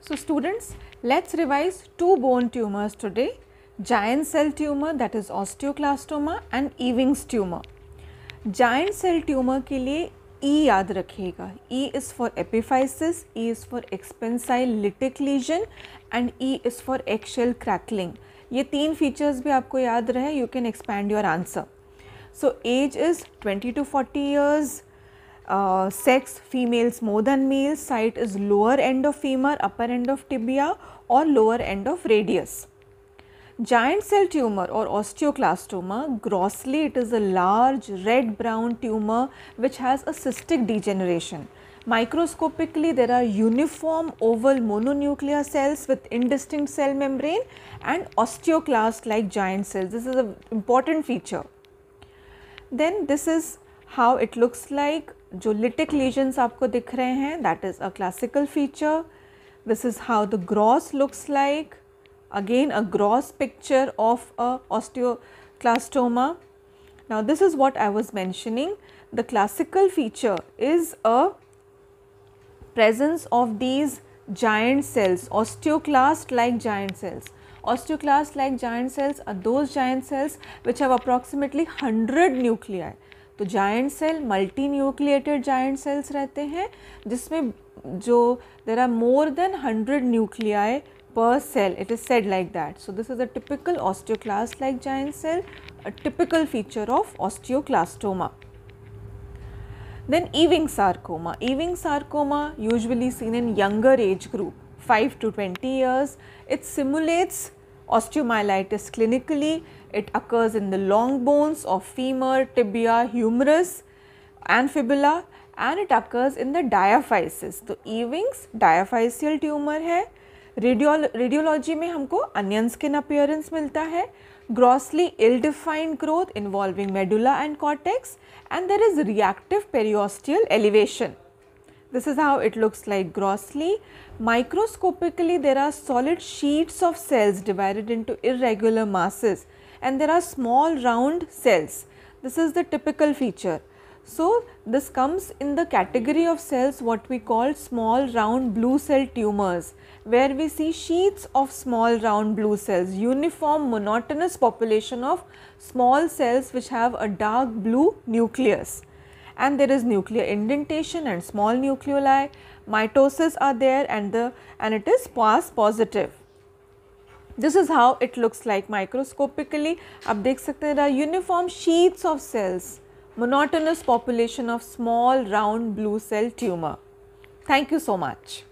So students, let's revise two bone tumors today, giant cell tumor that is osteoclastoma and Ewing's tumor. Giant cell tumor के लिए E याद रखिएगा. E is for epiphysis, E is for expansile lytic lesion and E is for eggshell crackling. ये तीन features भी आपको याद रहे, you can expand your answer. So age is 20 to 40 years. Sex females more than males, site is lower end of femur, upper end of tibia or lower end of radius. Giant cell tumor or osteoclastoma, grossly it is a large red brown tumor which has a cystic degeneration. Microscopically there are uniform oval mononuclear cells with indistinct cell membrane and osteoclast like giant cells. This is an important feature. Then this is how it looks like. जो lytic lesions आपको दिख रहे हैं, that is a classical feature. This is how the gross looks like. Again a gross picture of a osteoclastoma. Now this is what I was mentioning. The classical feature is a presence of these giant cells, osteoclast like giant cells. Osteoclast like giant cells are those giant cells which have approximately 100 nuclei. तो giant cell multinucleated giant cells रहते हैं जिसमें जो there are more than 100 nuclei per cell, it is said like that. So this is a typical osteoclast like giant cell, a typical feature of osteoclastoma. Then Ewing sarcoma. Ewing sarcoma usually seen in younger age group, 5 to 20 years. It simulates osteomyelitis clinically. It occurs in the long bones of femur, tibia, humerus and fibula and it occurs in the diaphysis. तो Ewing's diaphyseal tumor है. Radiology में हमको onion skin appearance मिलता है. Grossly ill defined growth involving medulla and cortex and there is reactive periosteal elevation. This is how it looks like grossly. Microscopically there are solid sheets of cells divided into irregular masses and there are small round cells. This is the typical feature. So this comes in the category of cells what we call small round blue cell tumors, where we see sheets of small round blue cells, uniform monotonous population of small cells which have a dark blue nucleus. And there is nuclear indentation and small nucleoli, mitosis are there and it is PAS positive. This is how it looks like microscopically. आप देख सकते हैं there are uniform sheets of cells, monotonous population of small round blue cell tumor. Thank you so much.